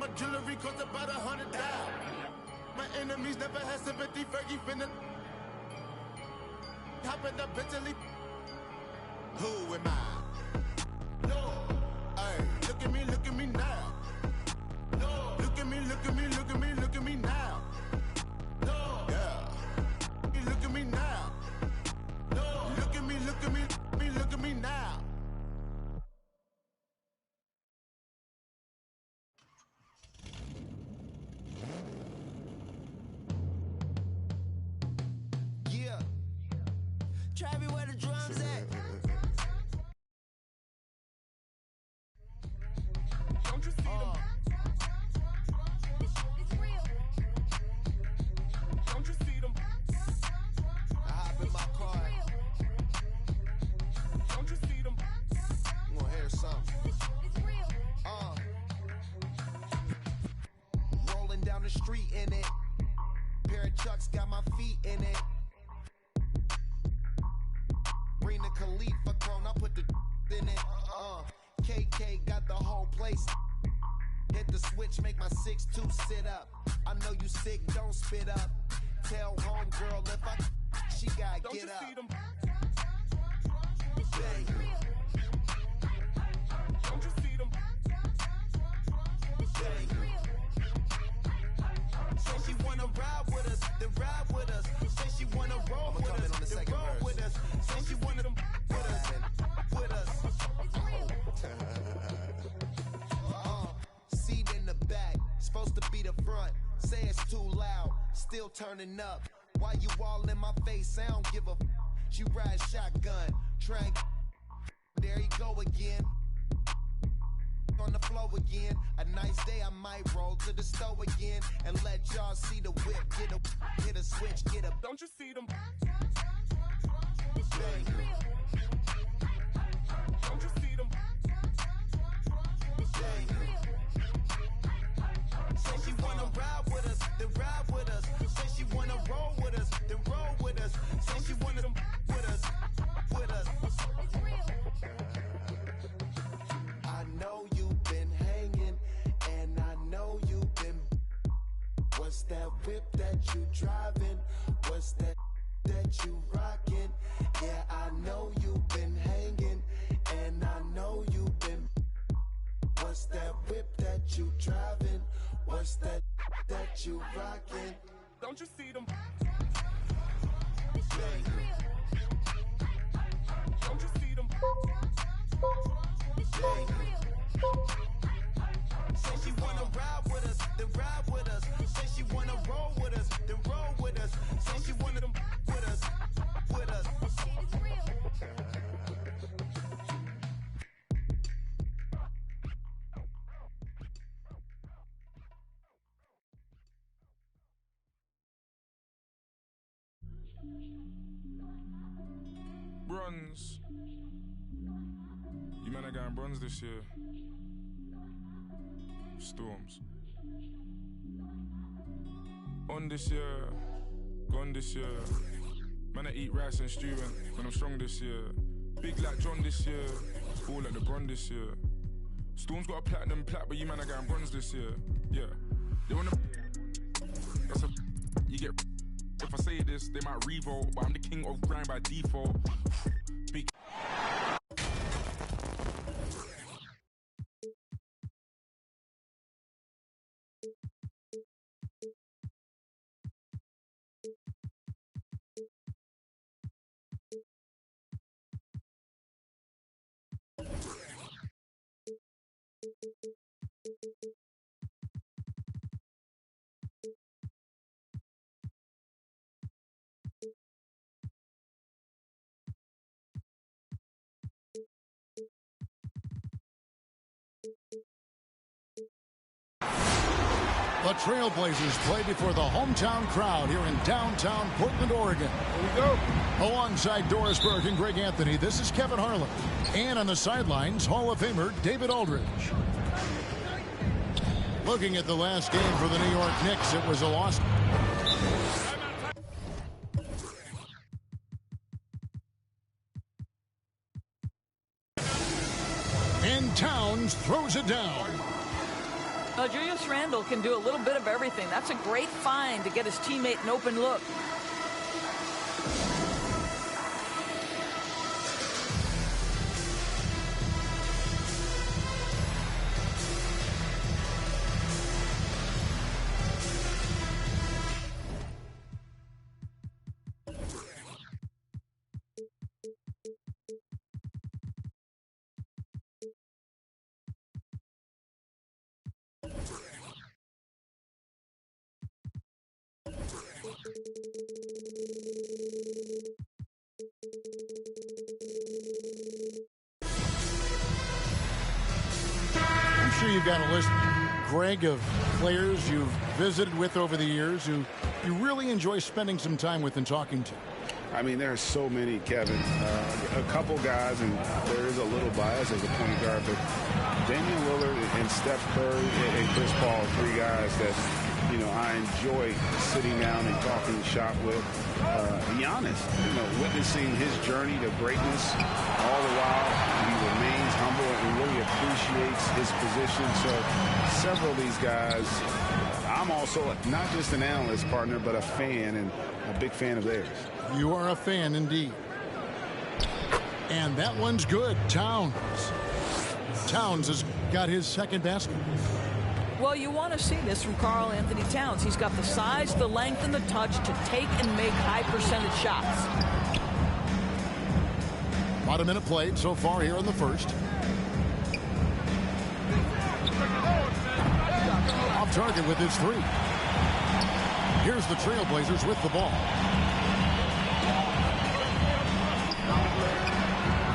my jewelry cost about $100. My enemies never had sympathy. Fergie finna hop in the Bentley. Who am I? No. Hey, look at me now. No. Look at me now. No. Yeah. Look at me now. No. Look at me now. Yeah. Travis, where the drums at? Don't you see them? It's real. Don't you see them? I hop in my car. Don't you see them? I'm gonna hear something. It's real. Rolling down the street in it. Pair of Chucks got my feet in it. Bring the Khalifa cone, I put the in it. KK got the whole place. Hit the switch, make my 6'2" sit up. I know you sick, don't spit up. Tell homegirl if she gotta Don't get you up. see them? Bang. Don't you see them? Bang. Say she wanna ride with us, then ride with us. Say she wanna roll with us, then roll with us. Say she wanna with us, with us. Seat in the back, supposed to be the front. Say it's too loud, still turning up. Why you all in my face? I don't give a. She ride shotgun, trying. There you go again. On the flow again. A nice day, I might roll to the stove again and let y'all see the whip. Hit a switch, get a. Don't you see them? Bang. Don't you see them? Bang. Say she wanna ride with us, then ride with us. Say she wanna roll with us, then roll with us. Say she wanna with us, with us. It's real. I know you've been hanging, and I know you've been. What's that whip that you driving? What's that you rocking? Yeah, I know you've been hanging, and I know you've been. What's that whip that you driving? What's that you rocking? Don't you see them? Bang. Don't you see them? Bang. Say she wanna ride with us, then ride with us. Say she wanna roll with us, then roll with us. Say she wanna with us, with us. It's real. Bronze. You man are going bronze this year. Storms. On this year, gone this year. Man, I eat rice and stew and I'm strong this year. Big like John this year, all like LeBron this year. Storm's got a platinum plat, but you man are going bronze this year. Yeah, they wanna. That's a. You get. If I say this, they might revolt, but I'm the king of grind by default. Big. The Trailblazers play before the hometown crowd here in downtown Portland, Oregon. Here we go. Alongside Doris Burke and Greg Anthony, this is Kevin Harlan. And on the sidelines, Hall of Famer David Aldridge. Looking at the last game for the New York Knicks, it was a loss. And Towns throws it down. Julius Randle can do a little bit of everything. That's a great find to get his teammate an open look. I'm sure you've got a list, Greg, of players you've visited with over the years who you really enjoy spending some time with and talking to. I mean, there are so many, Kevin. A couple guys, and there is a little bias as a point guard, but Damian Lillard and Steph Curry and Chris Paul, three guys that, you know, I enjoy sitting down and talking shop with. Giannis, you know, witnessing his journey to greatness, all the while he remains humble and really appreciates his position. So several of these guys, I'm also not just an analyst, partner, but a fan, and a big fan of theirs. You are a fan indeed. And that one's good. Towns has got his second basket. Well, you want to see this from Karl Anthony Towns. He's got the size, the length, and the touch to take and make high percentage shots. About a minute played so far here in the first. Off target with his three. Here's the Trailblazers with the ball.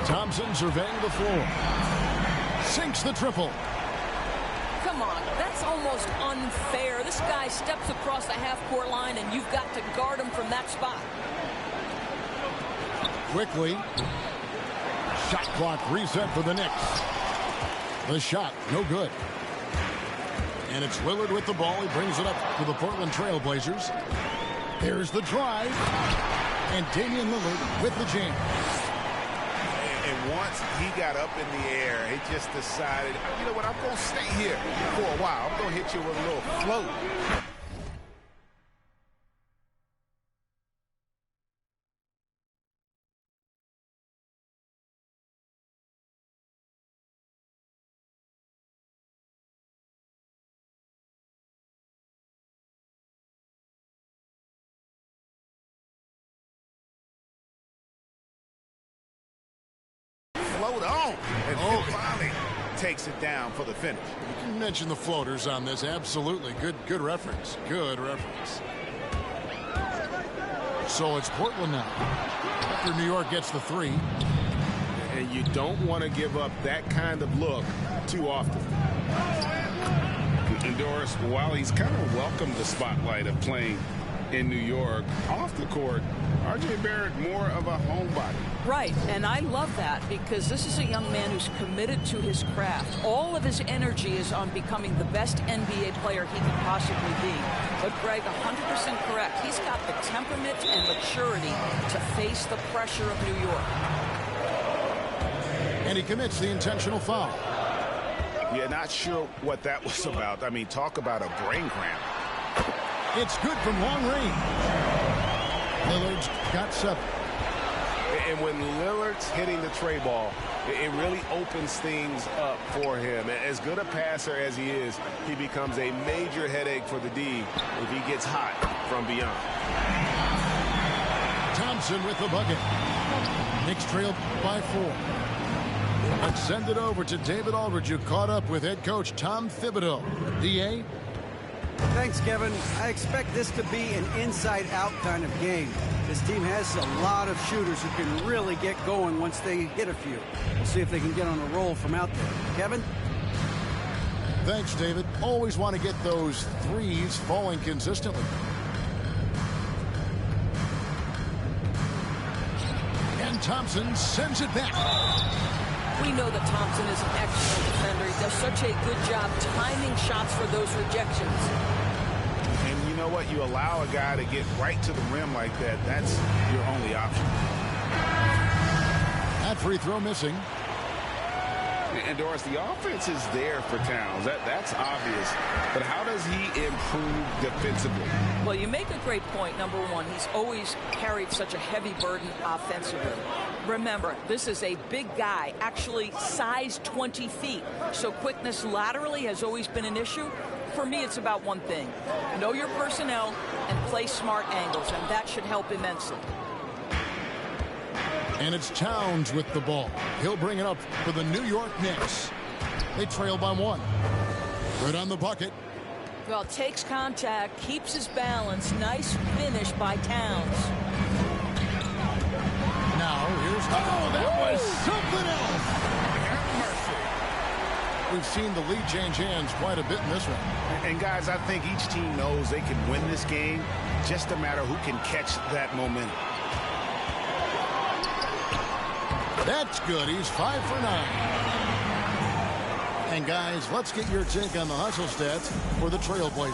Thompson surveying the floor. Sinks the triple. Come on, that's almost unfair. This guy steps across the half-court line, and you've got to guard him from that spot. Quickly. Shot clock reset for the Knicks. The shot, no good. And it's Lillard with the ball. He brings it up to the Portland Trailblazers. There's the drive. And Damian Lillard with the jam. And once he got up in the air, he just decided, you know what, I'm going to stay here for a while. I'm going to hit you with a little float. Float on, and finally takes it down for the finish. You mentioned the floaters on this. Absolutely. Good reference. Good reference. So it's Portland now. After New York gets the three. And you don't want to give up that kind of look too often. And Doris, while he's kind of welcomed the spotlight of playing in New York, off the court, R.J. Barrett more of a homebody. Right, and I love that because this is a young man who's committed to his craft. All of his energy is on becoming the best NBA player he can possibly be. But Greg, 100% correct. He's got the temperament and maturity to face the pressure of New York. And he commits the intentional foul. Yeah, not sure what that was about. I mean, talk about a brain cramp. It's good from long range. Lillard's got 7. And when Lillard's hitting the tray ball, it really opens things up for him. As good a passer as he is, he becomes a major headache for the D if he gets hot from beyond. Thompson with the bucket. Knicks trail by 4. Let's send it over to David Aldridge, who caught up with head coach Tom Thibodeau. D.A.? Thanks, Kevin. I expect this to be an inside-out kind of game. This team has a lot of shooters who can really get going once they hit a few. We'll see if they can get on a roll from out there. Kevin? Thanks, David. Always want to get those threes falling consistently. And Thompson sends it back. We know that Thompson is an excellent defender. He does such a good job timing shots for those rejections. And you know what? You allow a guy to get right to the rim like that. That's your only option. That free throw missing. And Doris, the offense is there for Towns. That's obvious. But how does he improve defensively? Well, you make a great point. Number one, he's always carried such a heavy burden offensively. Remember, this is a big guy, actually size 20 feet. So quickness laterally has always been an issue. For me, it's about one thing. Know your personnel and play smart angles, and that should help immensely. And it's Towns with the ball. He'll bring it up for the New York Knicks. They trail by 1. Good on the bucket. Well, takes contact, keeps his balance. Nice finish by Towns. Now, here's... Oh, that was something else! Have mercy. We've seen the lead change hands quite a bit in this one. And, guys, I think each team knows they can win this game. Just a matter who can catch that momentum. That's good. He's 5 for 9. And, guys, let's get your take on the hustle stats for the Trailblazers.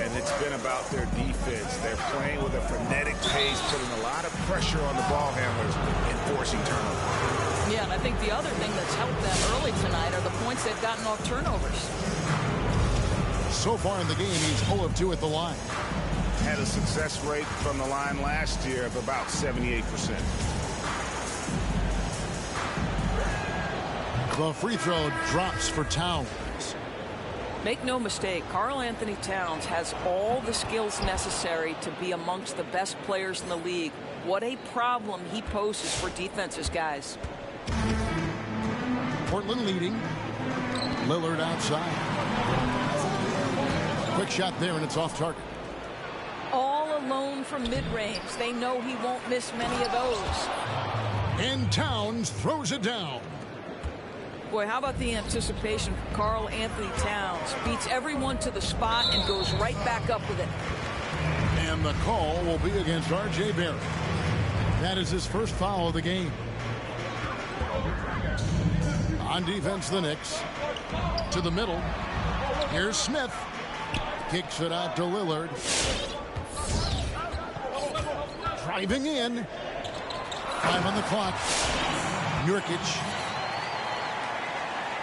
And it's been about their defense. They're playing with a frenetic pace, putting a lot of pressure on the ball handlers and forcing turnovers. Yeah, and I think the other thing that's helped them early tonight are the points they've gotten off turnovers. So far in the game, he's 0 of 2 at the line. Had a success rate from the line last year of about 78%. The free throw drops for Towns. Make no mistake, Karl Anthony Towns has all the skills necessary to be amongst the best players in the league. What a problem he poses for defenses, guys. Portland leading. Lillard outside. Quick shot there, and it's off target. All alone from mid-range. They know he won't miss many of those. And Towns throws it down. Boy, how about the anticipation for Karl Anthony Towns? Beats everyone to the spot and goes right back up with it. And the call will be against R.J. Barrett. That is his first foul of the game. On defense, the Knicks. To the middle. Here's Smith. Kicks it out to Lillard. Driving in. 5 on the clock. Nurkic.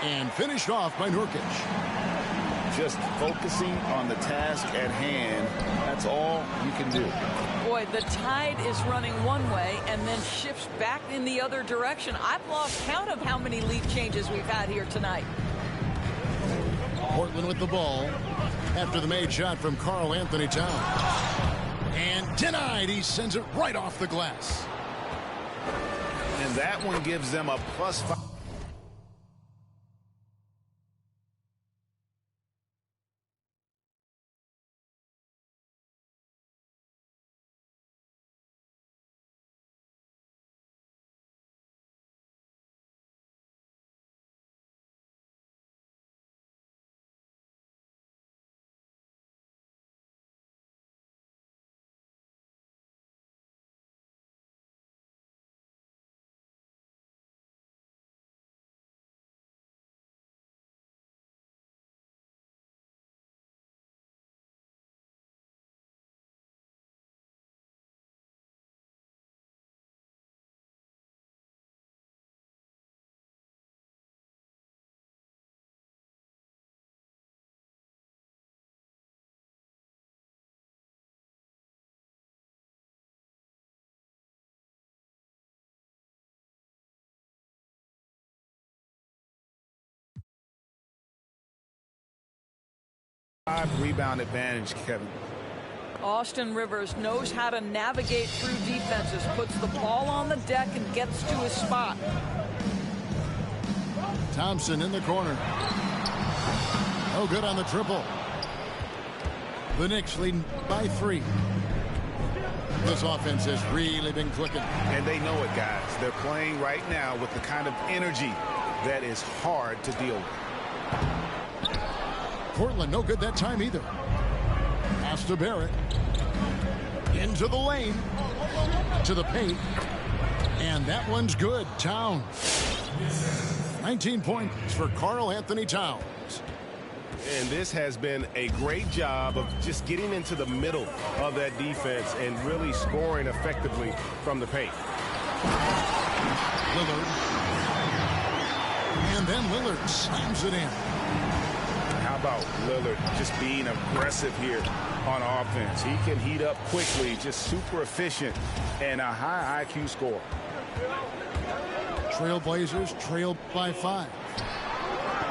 And finished off by Nurkic. Just focusing on the task at hand. That's all you can do. Boy, the tide is running one way and then shifts back in the other direction. I've lost count of how many lead changes we've had here tonight. Portland with the ball after the made shot from Karl Anthony Towns. And denied. He sends it right off the glass. And that one gives them a +5. Rebound advantage, Kevin. Austin Rivers knows how to navigate through defenses, puts the ball on the deck and gets to his spot. Thompson in the corner. No good on the triple. The Knicks leading by 3. This offense has really been clicking. And they know it, guys. They're playing right now with the kind of energy that is hard to deal with. Portland no good that time either. Pass to Barrett. Into the lane. To the paint. And that one's good. Towns. 19 points for Karl Anthony Towns. And this has been a great job of just getting into the middle of that defense and really scoring effectively from the paint. Lillard. then Lillard slams it in. How about Lillard just being aggressive here on offense? He can heat up quickly, just super efficient, and a high IQ score. Trailblazers trail by 5.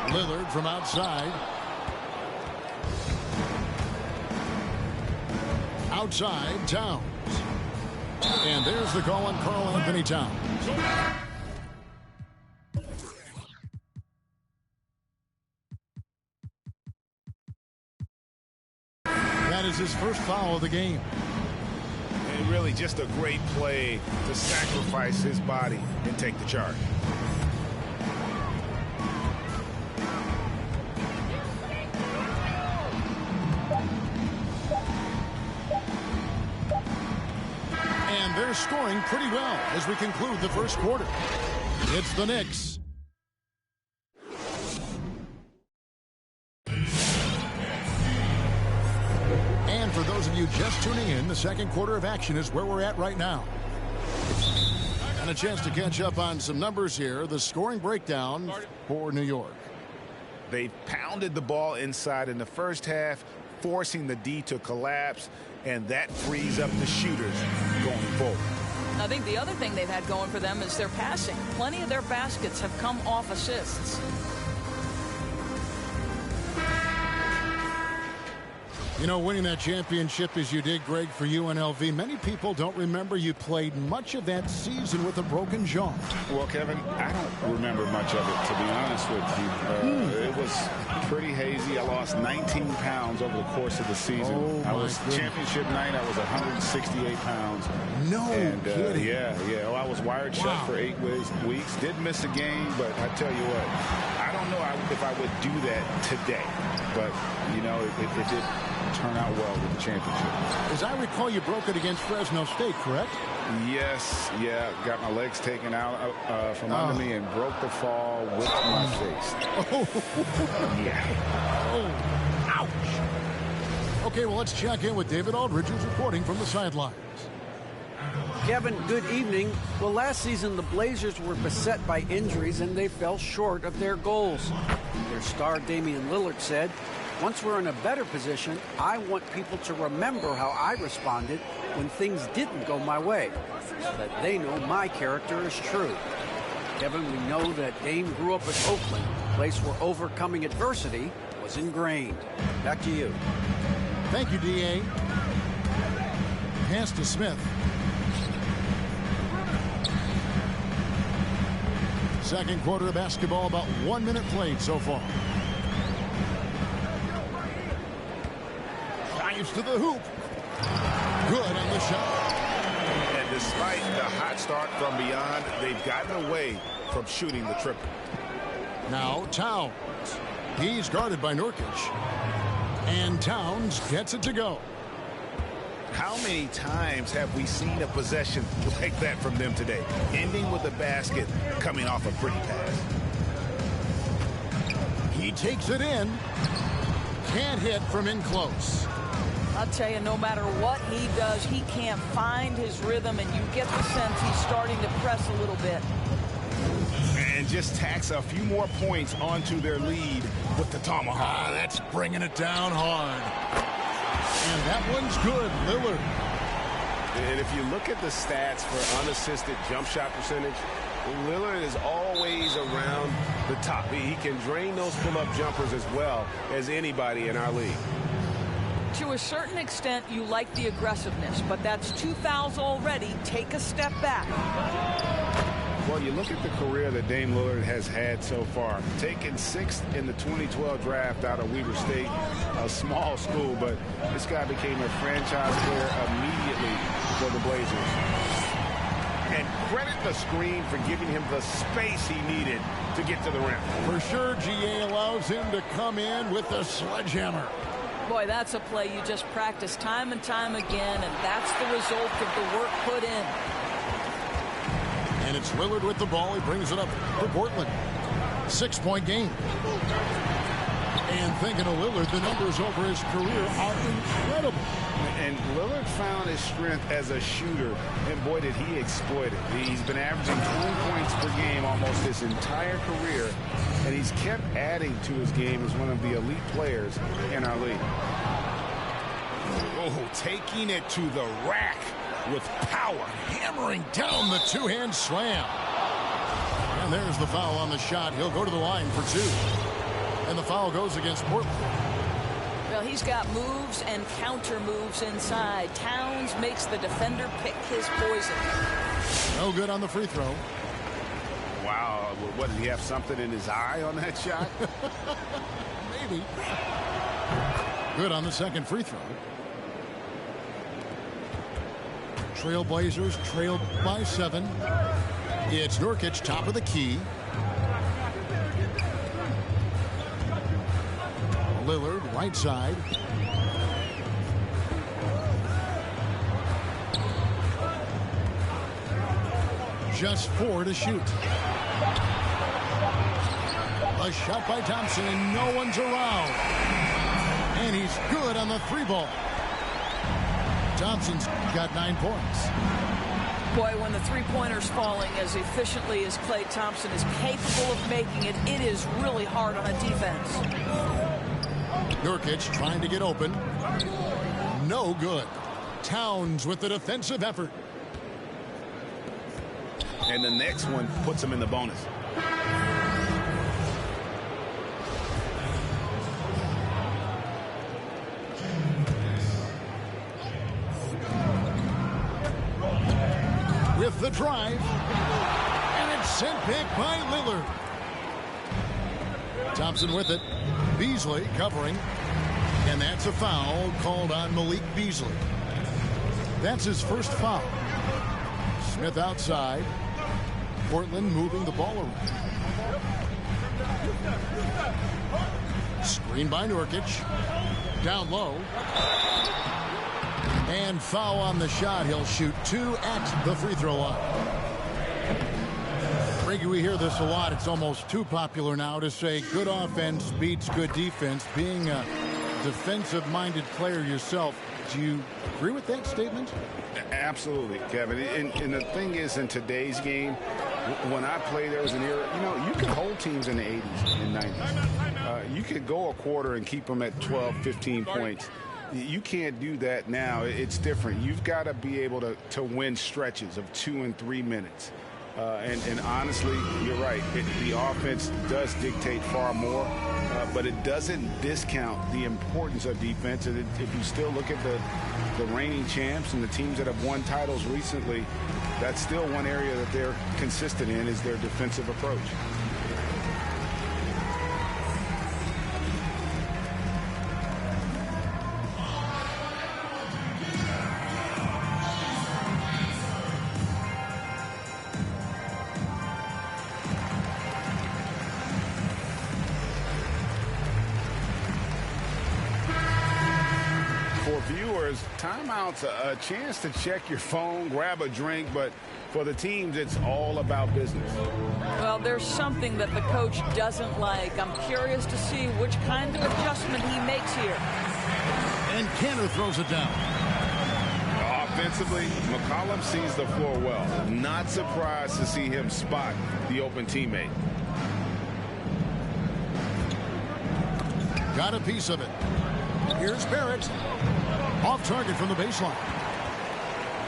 Lillard from outside. Outside, Towns. And there's the call on Karl Anthony Towns. That is his first foul of the game. And really just a great play to sacrifice his body and take the charge. And they're scoring pretty well as we conclude the first quarter. It's the Knicks. And for those of you just tuning in, the second quarter of action is where we're at right now. And a chance to catch up on some numbers here. The scoring breakdown for New York. They pounded the ball inside in the first half, forcing the D to collapse, and that frees up the shooters going forward. I think the other thing they've had going for them is their passing. Plenty of their baskets have come off assists. You know, winning that championship as you did, Greg, for UNLV, many people don't remember you played much of that season with a broken jaw. Well, Kevin, I don't remember much of it, to be honest with you. It was pretty hazy. I lost 19 pounds over the course of the season. I was championship night. I was 168 pounds. No kidding. Yeah. Well, I was wired shut for 8 weeks. Didn't miss a game, but I tell you what, I don't know if I would do that today. But, you know, it did turn out well with the championship. As I recall, you broke it against Fresno State, correct? Yes, got my legs taken out from under me and broke the fall with my face. Yeah. Ouch. Okay, well, let's check in with David Aldridge, who's reporting from the sidelines. Kevin, good evening. Well, last season, the Blazers were beset by injuries, and they fell short of their goals. Their star, Damian Lillard, said, "Once we're in a better position, I want people to remember how I responded when things didn't go my way, so that they know my character is true." Kevin, we know that Dame grew up in Oakland, a place where overcoming adversity was ingrained. Back to you. Thank you, D.A. Pass to Smith. Second quarter of basketball, about 1 minute played so far. Dives to the hoop. Good on the shot. And despite the hot start from beyond, they've gotten away from shooting the triple. Now Towns. He's guarded by Nurkic. And Towns gets it to go. How many times have we seen a possession like that from them today? Ending with a basket, coming off a pretty pass. He takes it in. Can't hit from in close. I'll tell you, no matter what he does, he can't find his rhythm, and you get the sense he's starting to press a little bit. And just tacks a few more points onto their lead with the tomahawk. That's bringing it down hard. And that one's good, Lillard. And if you look at the stats for unassisted jump shot percentage, Lillard is always around the top. He can drain those pull-up jumpers as well as anybody in our league. To a certain extent, you like the aggressiveness, but that's 2 fouls already. Take a step back. Well, you look at the career that Dame Lillard has had so far. Taken 6th in the 2012 draft out of Weber State, a small school, but this guy became a franchise player immediately for the Blazers. And credit the screen for giving him the space he needed to get to the rim. For sure, GA allows him to come in with the sledgehammer. Boy, that's a play you just practice time and time again, and that's the result of the work put in. And it's Lillard with the ball. He brings it up for Portland. 6-point game. And thinking of Lillard, the numbers over his career are incredible. And Lillard found his strength as a shooter, and boy, did he exploit it. He's been averaging 20 points per game almost his entire career, and he's kept adding to his game as one of the elite players in our league. Oh, taking it to the rack with power, hammering down the two-hand slam. And there's the foul on the shot. He'll go to the line for 2. And the foul goes against Portland. Well, he's got moves and counter moves inside. Towns makes the defender pick his poison. No good on the free throw. Wow, what, did he have something in his eye on that shot? Maybe. Good on the second free throw. Trailblazers trailed by 7. It's Nurkic, top of the key. Lillard, right side. Just 4 to shoot. A shot by Thompson, and no one's around. And he's good on the 3-ball. Thompson's got 9 points. Boy, when the three-pointer's falling as efficiently as Klay Thompson is capable of making it, it is really hard on a defense. Nurkic trying to get open. No good. Towns with the defensive effort. And the next one puts him in the bonus. With the drive. And it's sent back by Lillard. Thompson with it. Beasley covering. And that's a foul called on Malik Beasley. That's his first foul. Smith outside. Portland moving the ball around. Screen by Nurkic. Down low. And foul on the shot. He'll shoot 2 at the free throw line. Frankie, we hear this a lot. It's almost too popular now to say good offense beats good defense. Being a defensive-minded player yourself, do you agree with that statement? Absolutely, Kevin. And the thing is, in today's game, when I played, there was an era, you could hold teams in the 80s and 90s. You could go a quarter and keep them at 12, 15 points. You can't do that now. It's different. You've got to be able to win stretches of 2 and 3 minutes. And honestly, you're right. The offense does dictate far more, but it doesn't discount the importance of defense. And if you still look at the reigning champs and the teams that have won titles recently, that's still one area that they're consistent in, is their defensive approach. Timeout's a chance to check your phone, grab a drink, but for the teams, it's all about business. Well, there's something that the coach doesn't like. I'm curious to see which kind of adjustment he makes here. And Cantor throws it down. Offensively, McCollum sees the floor well. Not surprised to see him spot the open teammate. Got a piece of it. Here's Barrett. Off target from the baseline.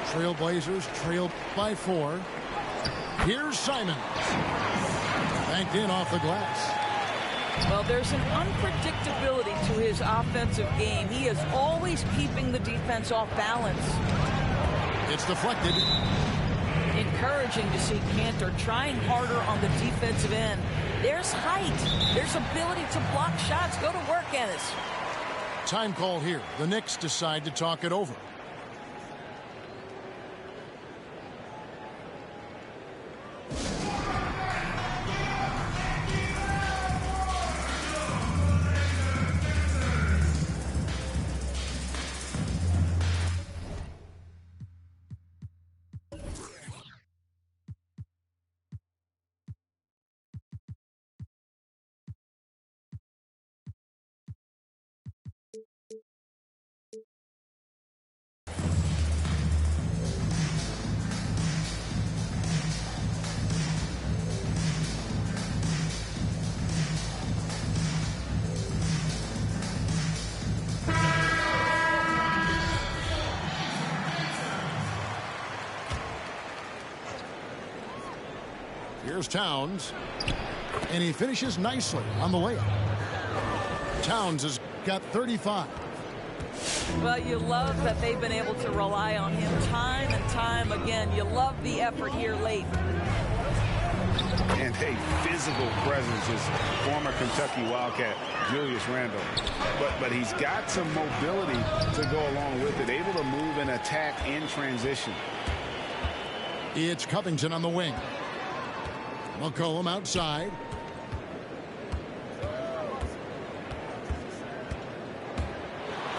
Trailblazers trailed by 4. Here's Simons. Banked in off the glass. Well, there's an unpredictability to his offensive game. He is always keeping the defense off balance. It's deflected. Encouraging to see Cantor trying harder on the defensive end. There's height. There's ability to block shots. Go to work, Ennis. Time call here. The Knicks decide to talk it over. Here's Towns. And he finishes nicely on the layup. Towns has got 35. Well, you love that they've been able to rely on him time and time again. You love the effort here late. And a physical presence is former Kentucky Wildcat Julius Randle. But he's got some mobility to go along with it, able to move and attack in transition. It's Covington on the wing. McCollum outside.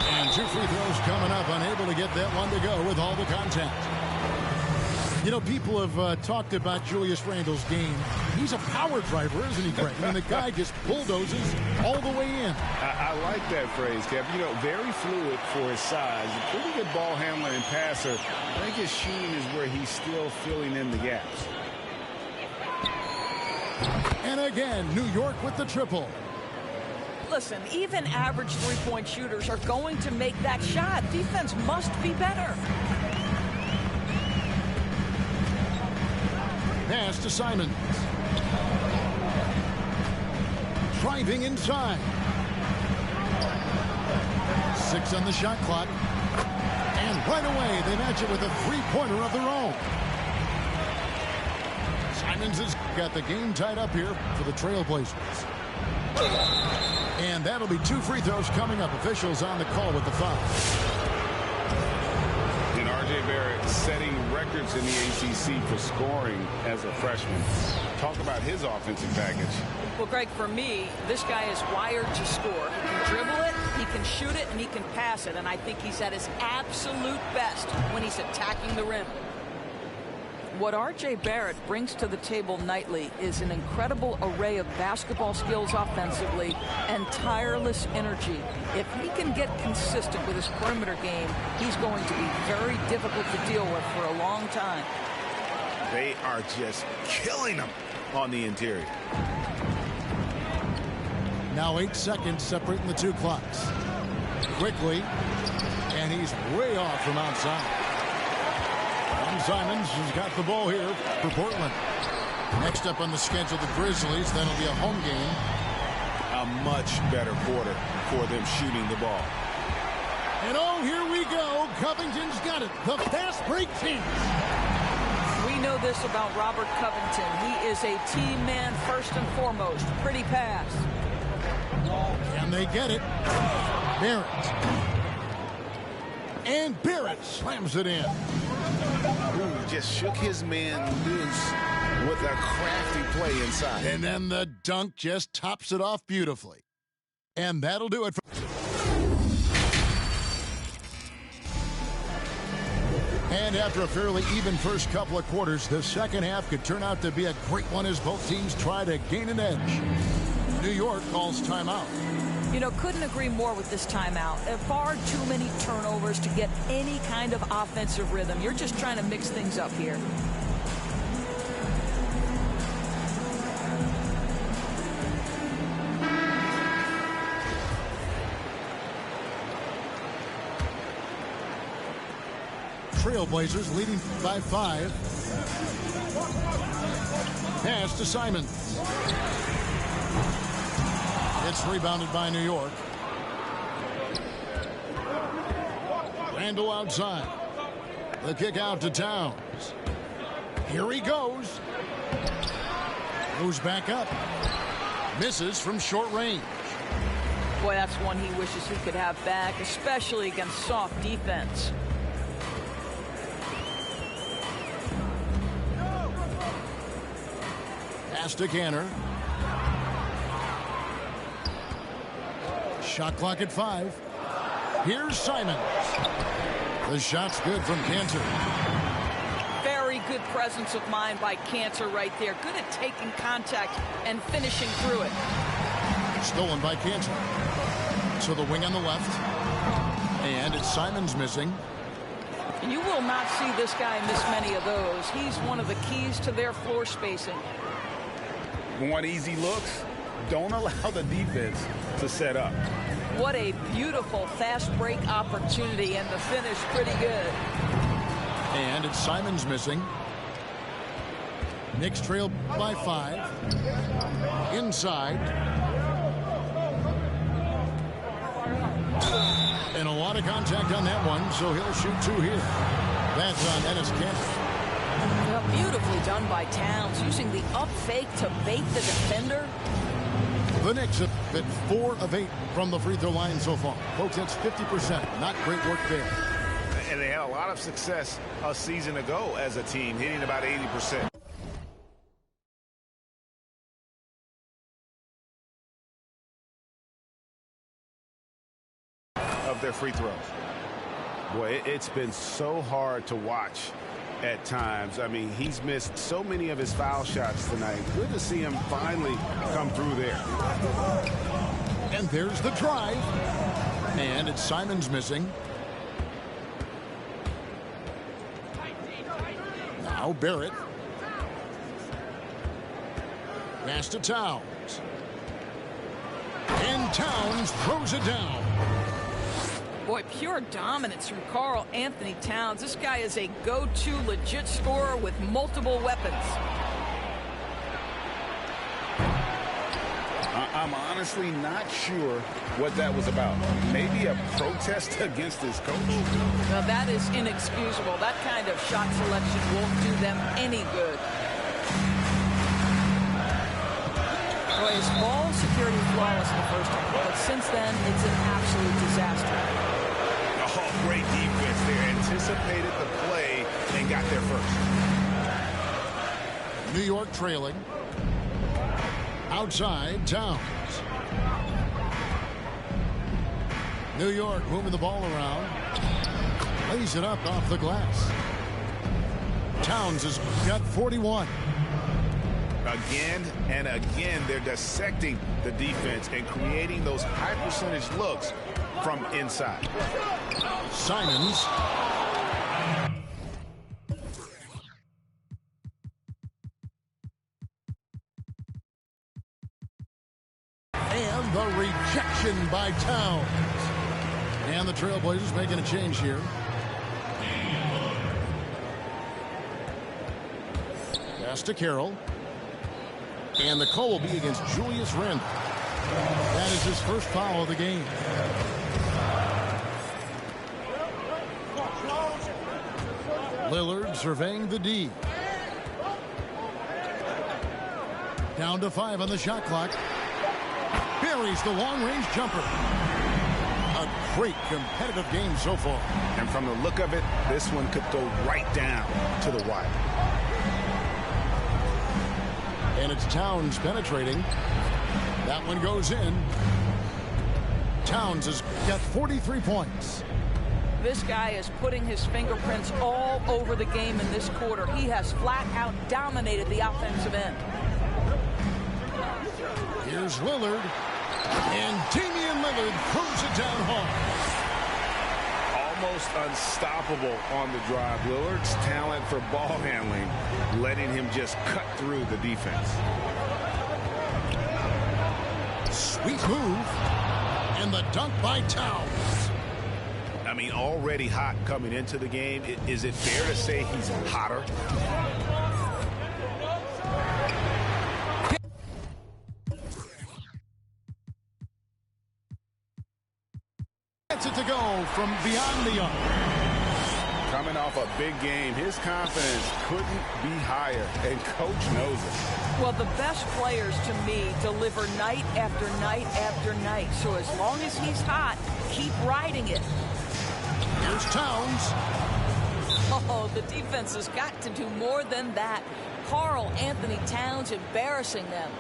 And 2 free throws coming up, unable to get that one to go with all the contact. You know, people have talked about Julius Randle's game. He's a power driver, isn't he, Greg? I mean, the guy just bulldozes all the way in. I like that phrase, Kev. You know, very fluid for his size. A pretty good ball handler and passer. I think his shooting is where he's still filling in the gaps. And again, New York with the triple. Listen, even average three-point shooters are going to make that shot. Defense must be better. Pass to Simons. Driving inside. 6 on the shot clock. And right away, they match it with a three-pointer of their own. Simons has got the game tied up here for the Trailblazers. And that'll be 2 free throws coming up. Officials on the call with the foul. And R.J. Barrett setting records in the ACC for scoring as a freshman. Talk about his offensive package. Well, Greg, for me, this guy is wired to score. He can dribble it, he can shoot it, and he can pass it. And I think he's at his absolute best when he's attacking the rim. What R.J. Barrett brings to the table nightly is an incredible array of basketball skills offensively and tireless energy. If he can get consistent with his perimeter game, he's going to be very difficult to deal with for a long time. They are just killing him on the interior. Now 8 seconds separating the 2 clocks. Quickly, and he's way off from outside. Simons has got the ball here for Portland. Next up on the schedule, the Grizzlies. That'll be a home game. A much better quarter for them shooting the ball. And oh, here we go. Covington's got it. The fast break chance. We know this about Robert Covington. He is a team man first and foremost. Pretty pass. And they get it. Barrett. And Barrett slams it in. Ooh, just shook his man loose with a crafty play inside. And then the dunk just tops it off beautifully. And that'll do it. And after a fairly even first couple of quarters, the second half could turn out to be a great one as both teams try to gain an edge. New York calls timeout. You know, couldn't agree more with this timeout. Far too many turnovers to get any kind of offensive rhythm. You're just trying to mix things up here. Trailblazers leading by 5. Pass to Simons. It's rebounded by New York. Randle outside. The kick out to Towns. Here he goes. Goes back up. Misses from short range. Boy, that's one he wishes he could have back, especially against soft defense. Pass to Canner. Shot clock at 5. Here's Simons. The shot's good from Cantor. Very good presence of mind by Cantor right there. Good at taking contact and finishing through it. Stolen by Cantor. So the wing on the left. And it's Simons missing. And you will not see this guy miss many of those. He's one of the keys to their floor spacing. Want easy looks? Don't allow the defense to set up. What a beautiful fast break opportunity, and the finish pretty good. And it's Simons missing. Knicks trail by 5. Inside. And a lot of contact on that one, so he'll shoot 2 here. That's on Ennis Cantor. Beautifully done by Towns, using the up fake to bait the defender. The Knicks have hit 4 of 8 from the free throw line so far. Folks, that's 50%. Not great work there. And they had a lot of success a season ago as a team, hitting about 80%. Of their free throws. Boy, it's been so hard to watch at times. I mean, he's missed so many of his foul shots tonight. Good to see him finally come through there. And there's the drive. And it's Simons missing. Now Barrett. Pass to Towns. And Towns throws it down. Boy, pure dominance from Karl Anthony Towns. This guy is a go-to legit scorer with multiple weapons. I'm honestly not sure what that was about. Maybe a protest against his coach? Now that is inexcusable. That kind of shot selection won't do them any good. Boy, his ball security flawless in the first half, but since then, it's an absolute disaster. Oh, great defense there. Anticipated the play and got there first. New York trailing. Outside, Towns. New York moving the ball around. Lays it up off the glass. Towns has got 41. Again and again, they're dissecting the defense and creating those high percentage looks from inside. Simons. And the rejection by Towns. And the Trailblazers making a change here. Pass to Carroll. And the call will be against Julius Randle. That is his first foul of the game. Lillard surveying the D. Down to 5 on the shot clock. Buries the long-range jumper. A great competitive game so far. And from the look of it, this one could go right down to the wire. And it's Towns penetrating. That one goes in. Towns has got 43 points. This guy is putting his fingerprints all over the game in this quarter. He has flat out dominated the offensive end. Here's Lillard. And Damian Lillard throws it down hard. Almost unstoppable on the drive. Lillard's talent for ball handling, letting him just cut through the defense. Sweet move. And the dunk by Towns. I mean, already hot coming into the game. Is it fair to say he's hotter? Gets it to go from beyond the arc. Coming off a big game, his confidence couldn't be higher, and coach knows it. Well, the best players, to me, deliver night after night after night. So as long as he's hot, keep riding it. Here's Towns. Oh, the defense has got to do more than that. Karl Anthony Towns embarrassing them.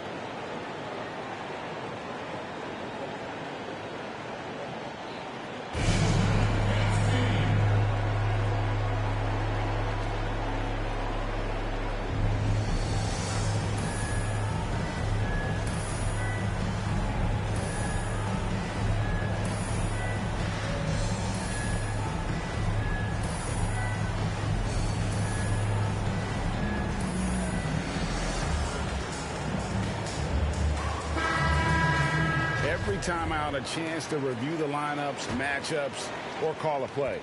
Every time out, a chance to review the lineups, matchups, or call a play.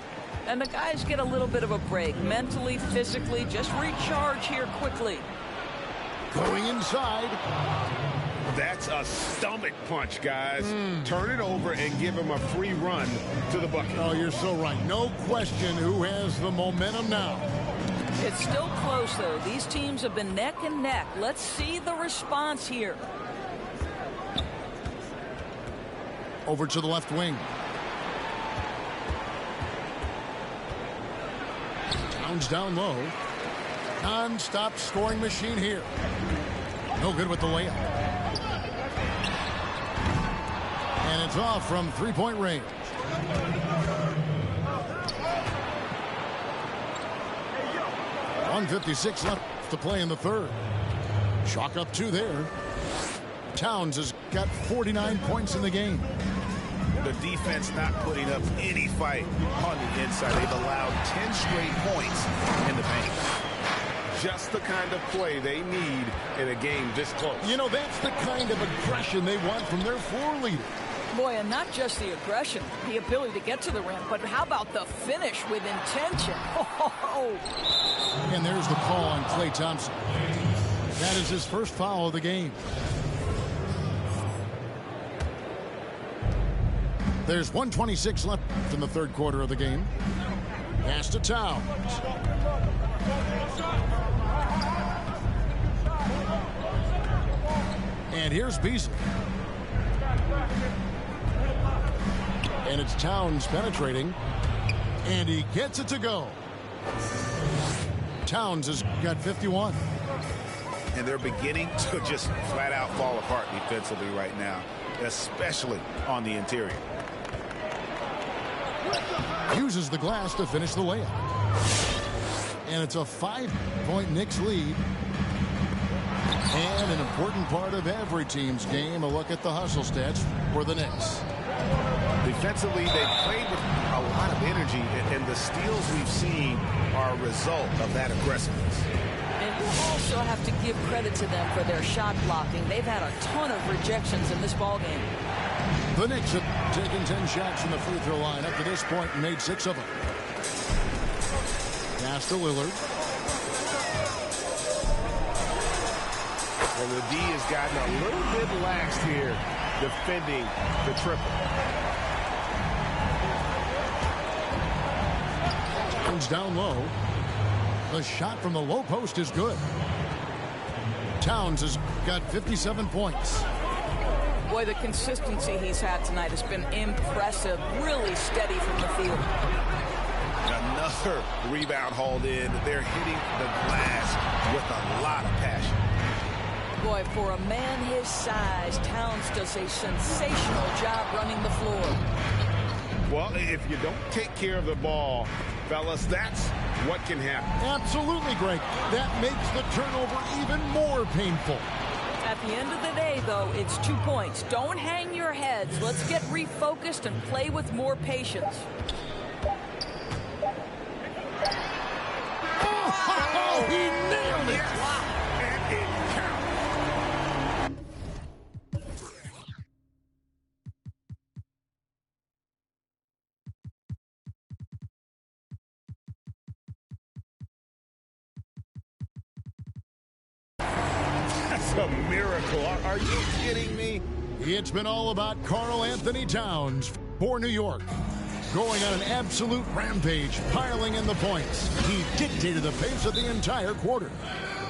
And the guys get a little bit of a break, mentally, physically, just recharge here quickly. Going inside. That's a stomach punch, guys. Turn it over and give him a free run to the bucket. Oh, you're so right. No question who has the momentum now. It's still close, though. These teams have been neck and neck. Let's see the response here. Over to the left wing. Towns down low. Non-stop scoring machine here. No good with the layup. And it's off from three-point range. .156 left to play in the third. Chalk up 2 there. Towns has got 49 points in the game. The defense not putting up any fight on the inside. They've allowed 10 straight points in the paint. Just the kind of play they need in a game this close. You know, that's the kind of aggression they want from their floor leader. Boy, and not just the aggression, the ability to get to the rim, but how about the finish with intention? And there's the call on Klay Thompson. That is his first foul of the game. There's 1:26 left in the third quarter of the game. Pass to Towns. And here's Beasley. And it's Towns penetrating. And he gets it to go. Towns has got 51. And they're beginning to just flat out fall apart defensively right now, especially on the interior. Uses the glass to finish the layup. And it's a 5-point Knicks lead. And an important part of every team's game, a look at the hustle stats for the Knicks. Defensively, they've played with a lot of energy, and the steals we've seen are a result of that aggressiveness. And we'll also have to give credit to them for their shot blocking. They've had a ton of rejections in this ballgame. The Knicks have taken 10 shots from the free throw line up to this point and made 6 of them. Pass to Lillard. And the D has gotten a little bit laxed here defending the triple. Comes down low. The shot from the low post is good. Towns has got 57 points. Boy, the consistency he's had tonight has been impressive. Really steady from the field. Another rebound hauled in. They're hitting the glass with a lot of passion. Boy, for a man his size, Towns does a sensational job running the floor. Well, if you don't take care of the ball, fellas, that's what can happen. Absolutely, Greg. That makes the turnover even more painful. At the end of the day, though, it's 2 points. Don't hang your heads. Let's get refocused and play with more patience. Oh, he nailed it! And it counts. That's a miracle. Are you kidding me? It's been all about Karl Anthony Towns for New York. Going on an absolute rampage, piling in the points. He dictated the pace of the entire quarter.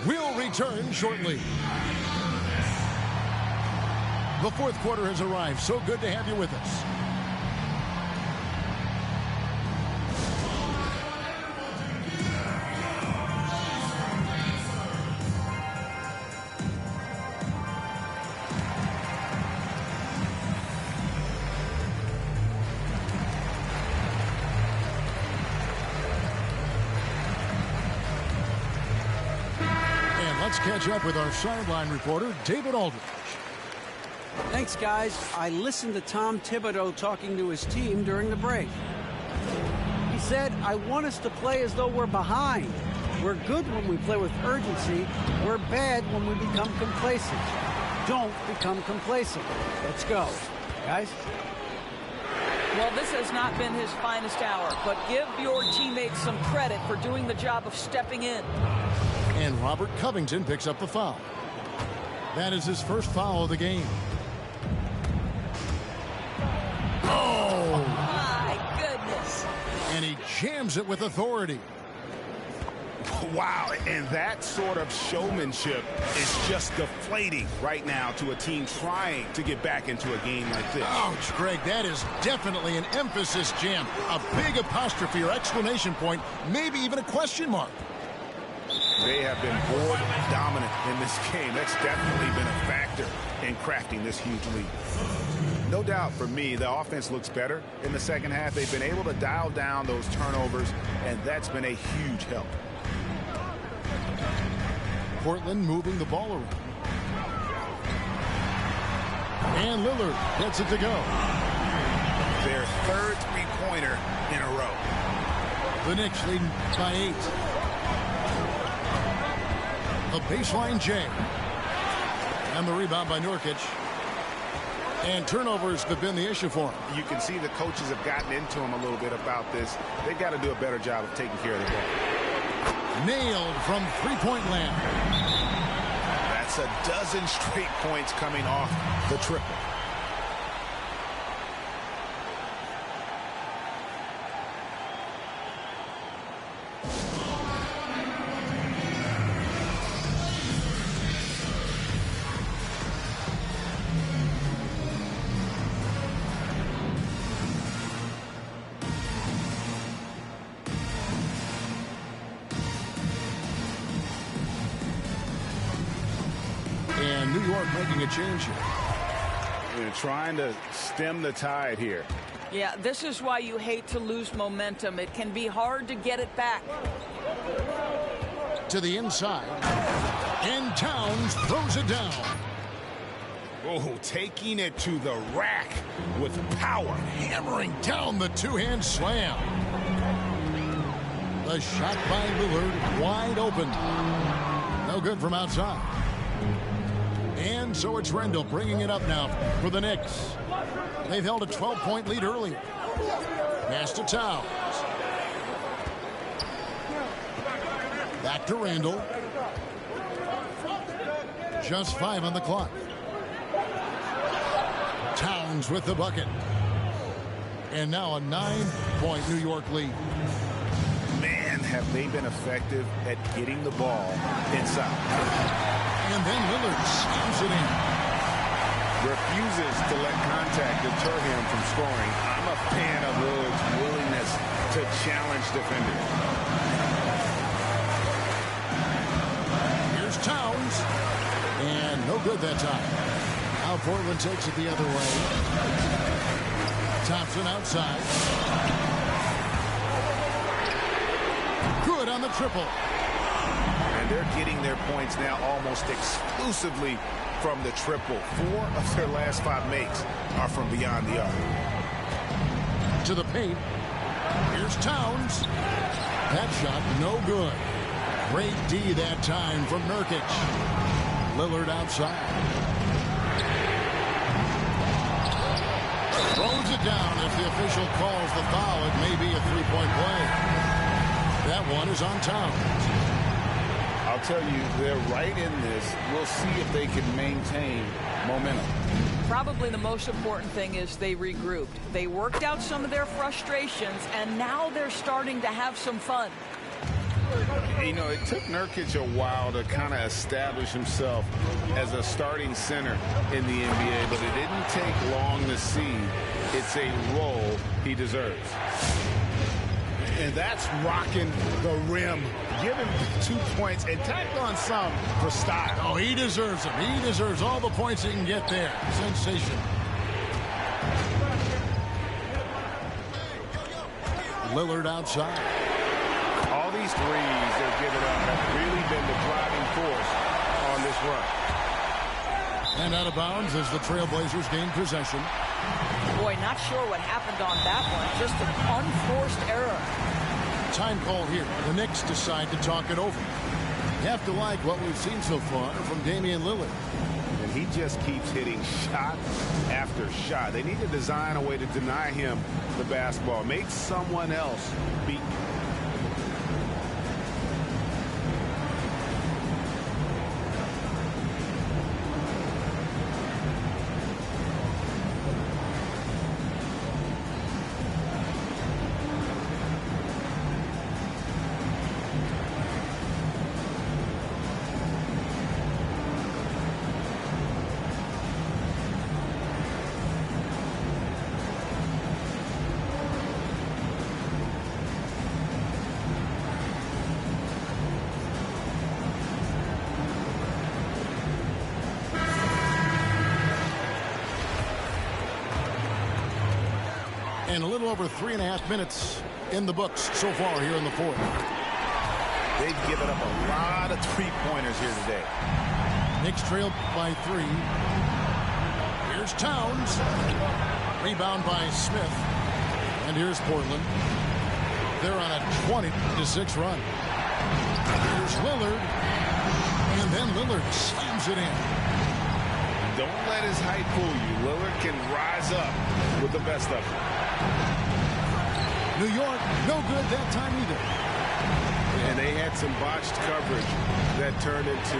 We'll return shortly. The fourth quarter has arrived. So good to have you with us. Let's catch up with our sideline reporter, David Aldridge. Thanks, guys. I listened to Tom Thibodeau talking to his team during the break. He said, I want us to play as though we're behind. We're good when we play with urgency. We're bad when we become complacent. Don't become complacent. Let's go. Guys? Well, this has not been his finest hour, but give your teammates some credit for doing the job of stepping in. And Robert Covington picks up the foul. That is his first foul of the game. Oh! My goodness. And he jams it with authority. Wow, and that sort of showmanship is just deflating right now to a team trying to get back into a game like this. Ouch, Greg, that is definitely an emphasis jam. A big apostrophe or exclamation point, maybe even a question mark. They have been board dominant in this game. That's definitely been a factor in crafting this huge lead. No doubt for me, the offense looks better in the second half. They've been able to dial down those turnovers, and that's been a huge help. Portland moving the ball around. And Lillard gets it to go. Their third three-pointer in a row. The Knicks leading by 8. A baseline J. And the rebound by Nurkic. And turnovers have been the issue for him. You can see the coaches have gotten into him a little bit about this. They've got to do a better job of taking care of the ball. Nailed from three-point land. That's a dozen straight points coming off the triple. And New York making a change here. And trying to stem the tide here. Yeah, this is why you hate to lose momentum. It can be hard to get it back. To the inside. And Towns throws it down. Oh, taking it to the rack with power. Hammering down the two-hand slam. The shot by Lillard wide open. No good from outside. And so it's Rendell bringing it up now for the Knicks. They've held a 12-point lead earlier. Pass to Towns. Back to Rendell. Just 5 on the clock. Towns with the bucket. And now a 9-point New York lead. Man, have they been effective at getting the ball inside. And then Lillard slams it in. Refuses to let contact deter him from scoring. I'm a fan of Lillard's willingness to challenge defenders. Here's Towns. And no good that time. Now Portland takes it the other way. Thompson outside. Good on the triple. And they're getting their points now almost exclusively from the triple. 4 of their last 5 makes are from beyond the arc. To the paint. Here's Towns. That shot no good. Great D that time from Nurkic. Lillard outside. Throws it down. If the official calls the foul, it may be a three-point play. That one is on Towns. I'll tell you, they're right in this. We'll see if they can maintain momentum. Probably the most important thing is they regrouped. They worked out some of their frustrations, and now they're starting to have some fun. You know, it took Nurkic a while to kind of establish himself as a starting center in the NBA, but it didn't take long to see it's a role he deserves. And that's rocking the rim. Give him 2 points and tacked on some for style. Oh, he deserves them. He deserves all the points he can get there. Sensation. Lillard outside. All these threes they're giving up have really been the driving force on this run. And out of bounds as the Trailblazers gain possession. Boy, not sure what happened on that one. Just an unforced error. Time call here. The Knicks decide to talk it over. You have to like what we've seen so far from Damian Lillard. And he just keeps hitting shot after shot. They need to design a way to deny him the basketball. Make someone else beat. And a little over 3.5 minutes in the books so far here in the fourth. They've given up a lot of three-pointers here today. Knicks trail by 3. Here's Towns. Rebound by Smith. And here's Portland. They're on a 20-6 run. Here's Lillard. And then Lillard slams it in. Don't let his height fool you. Lillard can rise up with the best of them. New York, no good that time either. And they had some botched coverage that turned into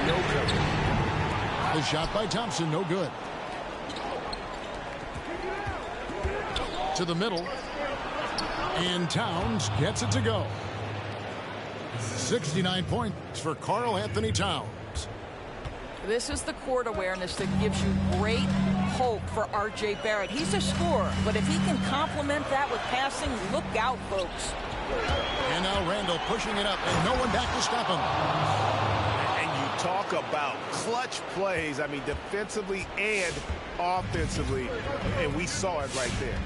no coverage. The shot by Thompson, no good. To the middle. And Towns gets it to go. 69 points for Karl Anthony Towns. This is the court awareness that gives you great hope for R.J. Barrett. He's a scorer, but if he can complement that with passing, look out, folks. And now Randall pushing it up, and no one back to stop him. And you talk about clutch plays, I mean, defensively and offensively, and we saw it right there.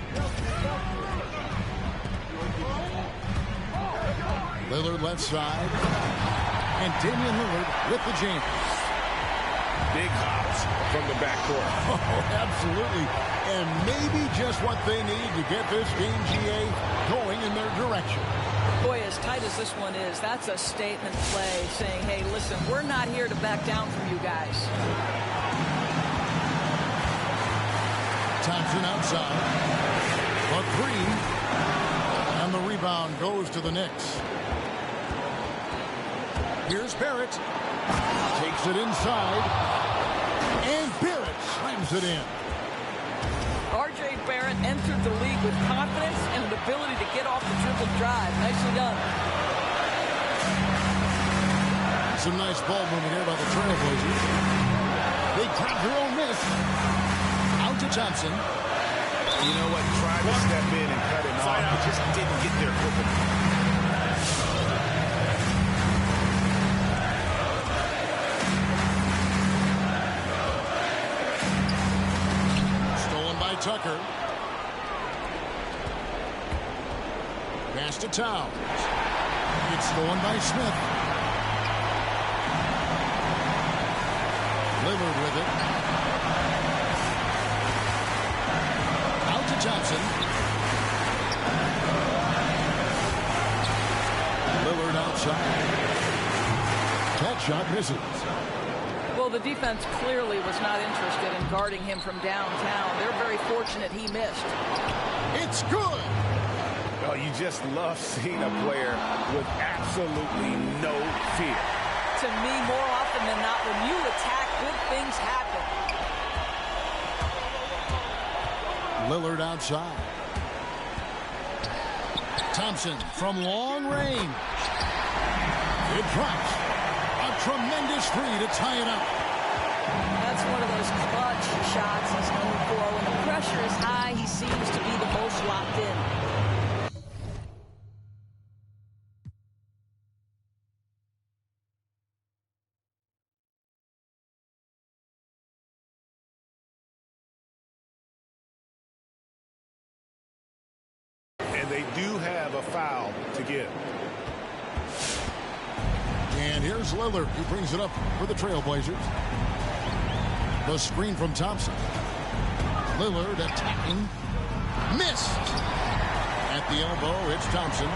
Lillard left side. And Damian Lillard with the jam. Big hops from the backcourt. Oh, absolutely. And maybe just what they need to get this game, GA, going in their direction. Boy, as tight as this one is, that's a statement play saying, hey, listen, we're not here to back down from you guys. Thompson outside. A 3. And the rebound goes to the Knicks. Here's Barrett. Takes it inside. And Barrett slams it in. R.J. Barrett entered the league with confidence and an ability to get off the dribble drive. Nicely done. Some nice ball movement here by the Trailblazers. They grab their own miss. Out to Thompson. You know what? Tried to step in and cut him off, but just didn't get there quick enough. Tucker. Pass to Towns. It's stolen by Smith. Lillard with it. Out to Thompson. Lillard outside. That shot misses. Well, the defense clearly was not interested in guarding him from downtown. They're very fortunate he missed. It's good. Oh, you just love seeing a player with absolutely no fear. To me, more often than not, when you attack, good things happen. Lillard outside. Thompson from long range. It drops. A tremendous three to tie it up. That's one of those clutch shots he's known for. When the pressure is high, he seems to be the most locked in. And they do have a foul to give. And here's Lillard, who brings it up for the Trailblazers. The screen from Thompson. Lillard attacking. Missed. At the elbow, it's Thompson.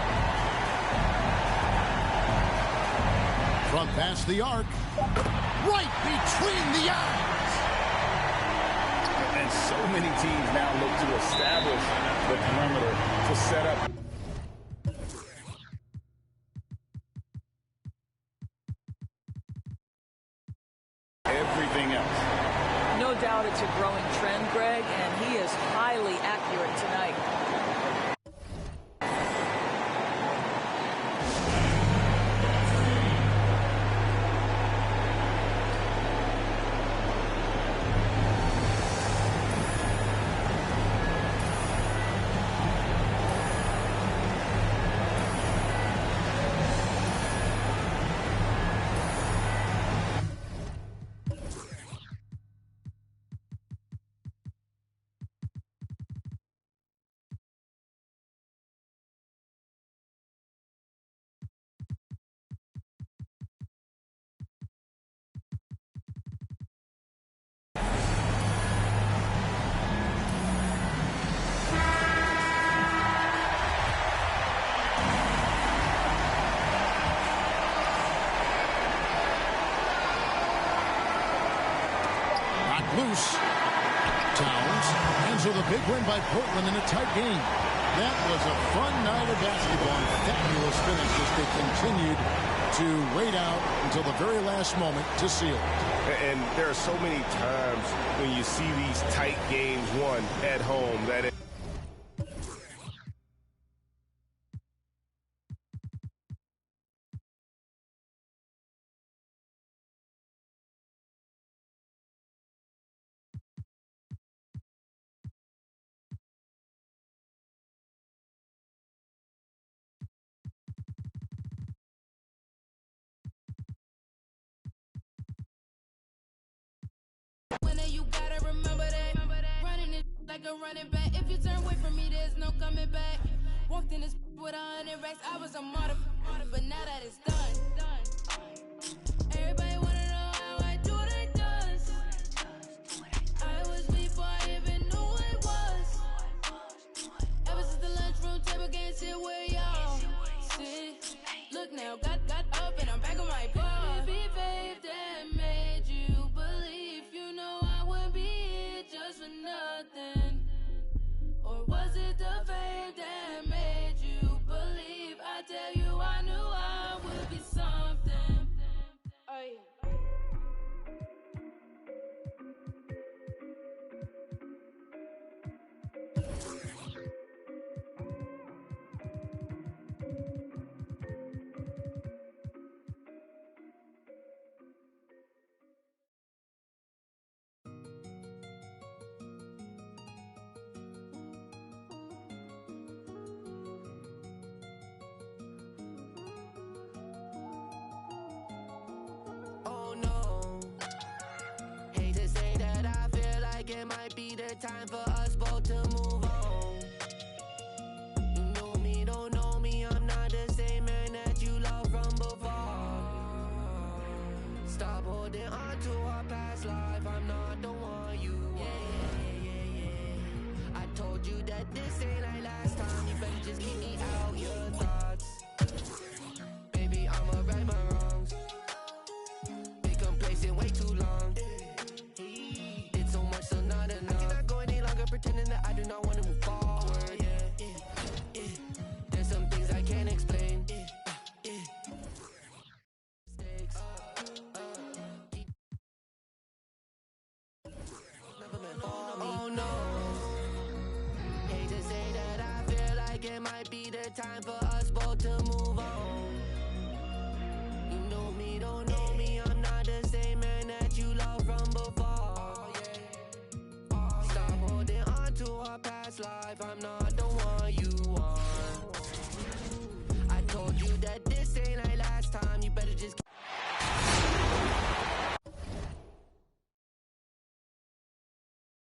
Front past the arc. Right between the eyes. And so many teams now look to establish the perimeter to set up. Everything else. No doubt it's a growing trend, Greg, and he is highly accurate tonight. with a big win by Portland in a tight game. That was a fun night of basketball and fabulous finish as they continued to wait out until the very last moment to seal it. And there are so many times when you see these tight games won at home that it You gotta remember that. Running it like a running back. If you turn away from me, there's no coming back. Walked in this with 100 racks. I was a martyr, but now that it's done. Everybody wanna know how I do what I does. I was before I even knew what it was. Ever since the lunchroom table can't sit where y'all sit. Look now, got up and I'm back on my bar. Baby, babe, that made you believe. You know I would be here just for nothing. Or was it the fame that made you believe? I tell you I knew I would be something. Oh yeah. It might be the time for us both to move on. You know me, don't know me, I'm not the same man that you loved from before. Stop holding on to our past life, I'm not the one you want. I told you that this ain't like last time, you better just keep me out your thoughts. Baby, I'ma right my wrongs. Been complacent way too long. So much, so not enough. I cannot go any longer pretending that I do not want to move forward. There's some things I can't explain. Mistakes. Never been oh no. Hate to say that I feel like it might be the time for us both to move on. You know me, don't know me, I'm not the same man that you loved from before. To our past life, I'm not the one you